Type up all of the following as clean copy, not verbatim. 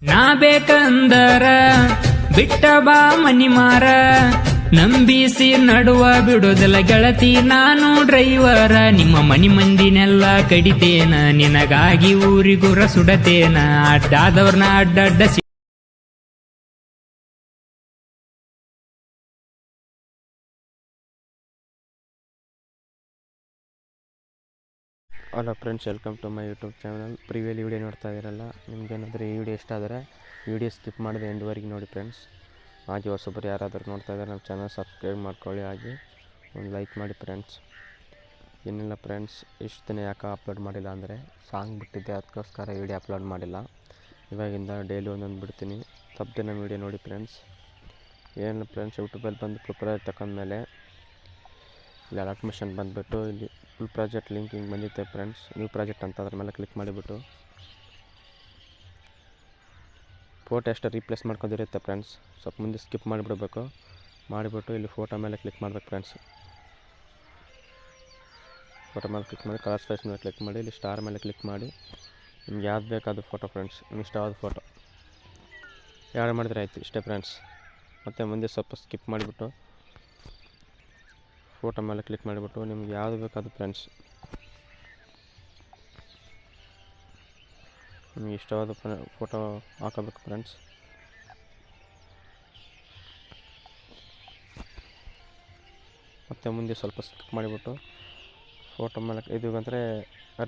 ನಾ ಬೇಕಂದರ ಬಿಟ್ಟ ಬಾ ಮನಿ ಮಾರ ನಂಬಿಸಿ ನಡುವ ಬಿಡೋದಲ್ಲ ಗೆಳತಿ ನಾನು ಡ್ರೈವರ ನಿಮ್ಮ ಮನಿ ಮಂದಿನೆಲ್ಲ ಕಡಿತೇನ ನಿನಗಾಗಿ ಊರಿಗುರ ಸುಡತೇನ ಅಡ್ಡಾದವ್ರನ್ನ ಅಡ್ಡಡ್ಡ hello friends, welcome to my YouTube channel. ಪ್ರಿವಿಯಲ್ಲಿ ವಿಡಿಯೋ ನೋಡ್ತಾ ಇದ್ದೀರಲ್ಲ, ನಿಮಗೇನಾದರೂ ಈ ವಿಡಿಯೋ ಇಷ್ಟ ಆದರೆ ವಿಡಿಯೋ ಸ್ಕಿಪ್ ಮಾಡಿದೆ ಎಂಡ್ವರೆಗೆ ನೋಡಿ ಫ್ರೆಂಡ್ಸ್. ಹಾಗೆ ಹೊಸಬರು ಯಾರಾದರೂ ನೋಡ್ತಾ ಇದ್ದಾರೆ ನಮ್ಮ ಚಾನಲ್ ಸಬ್ಸ್ಕ್ರೈಬ್ ಮಾಡ್ಕೊಳ್ಳಿ, ಹಾಗೆ ಒಂದು ಲೈಕ್ ಮಾಡಿ ಫ್ರೆಂಡ್ಸ್. ಏನಿಲ್ಲ ಫ್ರೆಂಡ್ಸ್, ಇಷ್ಟು ದಿನ ಯಾಕೆ ಅಪ್ಲೋಡ್ ಮಾಡಿಲ್ಲ ಅಂದರೆ ಸಾಂಗ್ ಬಿಟ್ಟಿದ್ದೆ, ಅದಕ್ಕೋಸ್ಕರ ವಿಡಿಯೋ ಅಪ್ಲೋಡ್ ಮಾಡಿಲ್ಲ. ಇವಾಗಿಂದ ಡೈಲಿ ಒಂದೊಂದು ಬಿಡ್ತೀನಿ, ತಪ್ಪದೆ ನಮ್ಮ ವಿಡಿಯೋ ನೋಡಿ ಫ್ರೆಂಡ್ಸ್. ಏನಿಲ್ಲ ಫ್ರೆಂಡ್ಸ್, ಯೂಟ್ಯೂಬಲ್ಲಿ ಬಂದು ಪ್ರಿಪೇರ್ ತಗೊಂಡ್ಮೇಲೆ ಇಲ್ಲಿ ಅಲರ್ಟ್ ಮಿಷನ್ ಬಂದುಬಿಟ್ಟು ಇಲ್ಲಿ ಫುಲ್ ಪ್ರಾಜೆಕ್ಟ್ ಲಿಂಕ್ ಹಿಂಗೆ ಬಂದಿತ್ತೆ ಫ್ರೆಂಡ್ಸ್. ನ್ಯೂ ಪ್ರಾಜೆಕ್ಟ್ ಅಂತ ಅದ್ರ ಮೇಲೆ ಕ್ಲಿಕ್ ಮಾಡಿಬಿಟ್ಟು ಫೋಟೋ ಎಷ್ಟು ರೀಪ್ಲೇಸ್ ಮಾಡ್ಕೊಂಡಿರುತ್ತೆ ಫ್ರೆಂಡ್ಸ್, ಸ್ವಲ್ಪ ಮುಂದೆ ಸ್ಕಿಪ್ ಮಾಡಿಬಿಡ್ಬೇಕು. ಮಾಡಿಬಿಟ್ಟು ಇಲ್ಲಿ ಫೋಟೋ ಮೇಲೆ ಕ್ಲಿಕ್ ಮಾಡ್ಬೇಕು ಫ್ರೆಂಡ್ಸ್. ಫೋಟೋ ಮೇಲೆ ಕ್ಲಿಕ್ ಮಾಡಿ ಕಲರ್ ಸ್ಪೇಸ್ ಮೇಲೆ ಕ್ಲಿಕ್ ಮಾಡಿ ಇಲ್ಲಿ ಸ್ಟಾರ್ ಮೇಲೆ ಕ್ಲಿಕ್ ಮಾಡಿ ನಿಮ್ಗೆ ಯಾವ್ದು ಬೇಕಾದ ಫೋಟೋ ಫ್ರೆಂಡ್ಸ್, ನಿಮ್ಗೆ ಇಷ್ಟವಾದ ಫೋಟೋ ಯಾರು ಮಾಡಿದ್ರೆ ಆಯಿತು, ಇಷ್ಟೇ ಫ್ರೆಂಡ್ಸ್. ಮತ್ತು ಮುಂದೆ ಸ್ವಲ್ಪ ಸ್ಕಿಪ್ ಮಾಡಿಬಿಟ್ಟು ಫೋಟೋ ಮೇಲೆ ಕ್ಲಿಕ್ ಮಾಡಿಬಿಟ್ಟು ನಿಮ್ಗೆ ಯಾವುದು ಬೇಕಾದ ಫ್ರೆಂಡ್ಸ್, ನಿಮ್ಗೆ ಇಷ್ಟವಾದ ಫೋಟೋ ಹಾಕೋಬೇಕು ಫ್ರೆಂಡ್ಸ್. ಮತ್ತು ಮುಂದೆ ಸ್ವಲ್ಪ ಸ್ಕಿಪ್ ಮಾಡಿಬಿಟ್ಟು ಫೋಟೋ ಮೇಲೆ ಇದು ಅಂದರೆ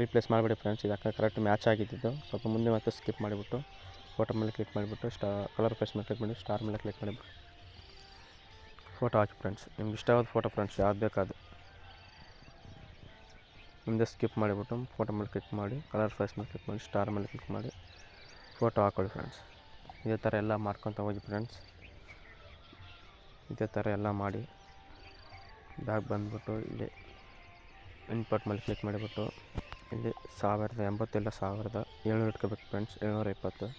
ರೀಪ್ಲೇಸ್ ಮಾಡಿಬಿಡಿ ಫ್ರೆಂಡ್ಸ್. ಇದು ಯಾಕೆ ಕರೆಕ್ಟ್ ಮ್ಯಾಚ್ ಆಗಿದ್ದು, ಸ್ವಲ್ಪ ಮುಂದೆ ಮತ್ತೆ ಸ್ಕಿಪ್ ಮಾಡಿಬಿಟ್ಟು ಫೋಟೋ ಮೇಲೆ ಕ್ಲಿಕ್ ಮಾಡಿಬಿಟ್ಟು ಕಲರ್ ಫೇಸ್ ಮೇಲೆ ಕ್ಲಿಕ್ ಮಾಡಿ ಸ್ಟಾರ್ ಮೇಲೆ ಕ್ಲಿಕ್ ಮಾಡಿಬಿಟ್ಟು ಫೋಟೋ ಹಾಕಿ ಫ್ರೆಂಡ್ಸ್. ನಿಮ್ಗೆ ಇಷ್ಟವಾದ ಫೋಟೋ ಫ್ರೆಂಡ್ಸ್ ಯಾವ್ದು ಬೇಕಾದು. ಮುಂದೆ ಸ್ಕಿಪ್ ಮಾಡಿಬಿಟ್ಟು ಫೋಟೋ ಮೇಲೆ ಕ್ಲಿಕ್ ಮಾಡಿ ಕಲರ್ ಫೇಸ್ ಮೇಲೆ ಕ್ಲಿಕ್ ಮಾಡಿ ಸ್ಟಾರ್ ಮೇಲೆ ಕ್ಲಿಕ್ ಮಾಡಿ ಫೋಟೋ ಹಾಕೊಳ್ಳಿ ಫ್ರೆಂಡ್ಸ್. ಇದೇ ಥರ ಎಲ್ಲ ಮಾಡ್ಕೊತ ಹೋಗಿ ಫ್ರೆಂಡ್ಸ್. ಇದೇ ಥರ ಎಲ್ಲ ಮಾಡಿ ಬ್ಯಾಗ್ ಬಂದುಬಿಟ್ಟು ಇಲ್ಲಿ ಇನ್ಪುಟ್ ಮೇಲೆ ಕ್ಲಿಕ್ ಮಾಡಿಬಿಟ್ಟು ಇಲ್ಲಿ 1080 ಇಲ್ಲ 1700 ಇಟ್ಕೋಬೇಕು ಫ್ರೆಂಡ್ಸ್. 720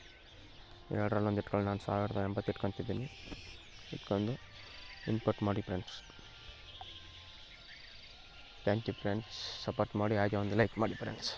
ಎರಡರಲ್ಲೊಂದು ಇಟ್ಕೊಂಡು ನಾನು 1080 ಇಟ್ಕೊತಿದ್ದೀನಿ. ಇಟ್ಕೊಂಡು ಇನ್ಪುಟ್ ಮಾಡಿ friends. Thank you friends, support ಮಾಡಿ, ಹಾಗೆ ಒಂದು ಲೈಕ್ ಮಾಡಿ ಫ್ರೆಂಡ್ಸ್.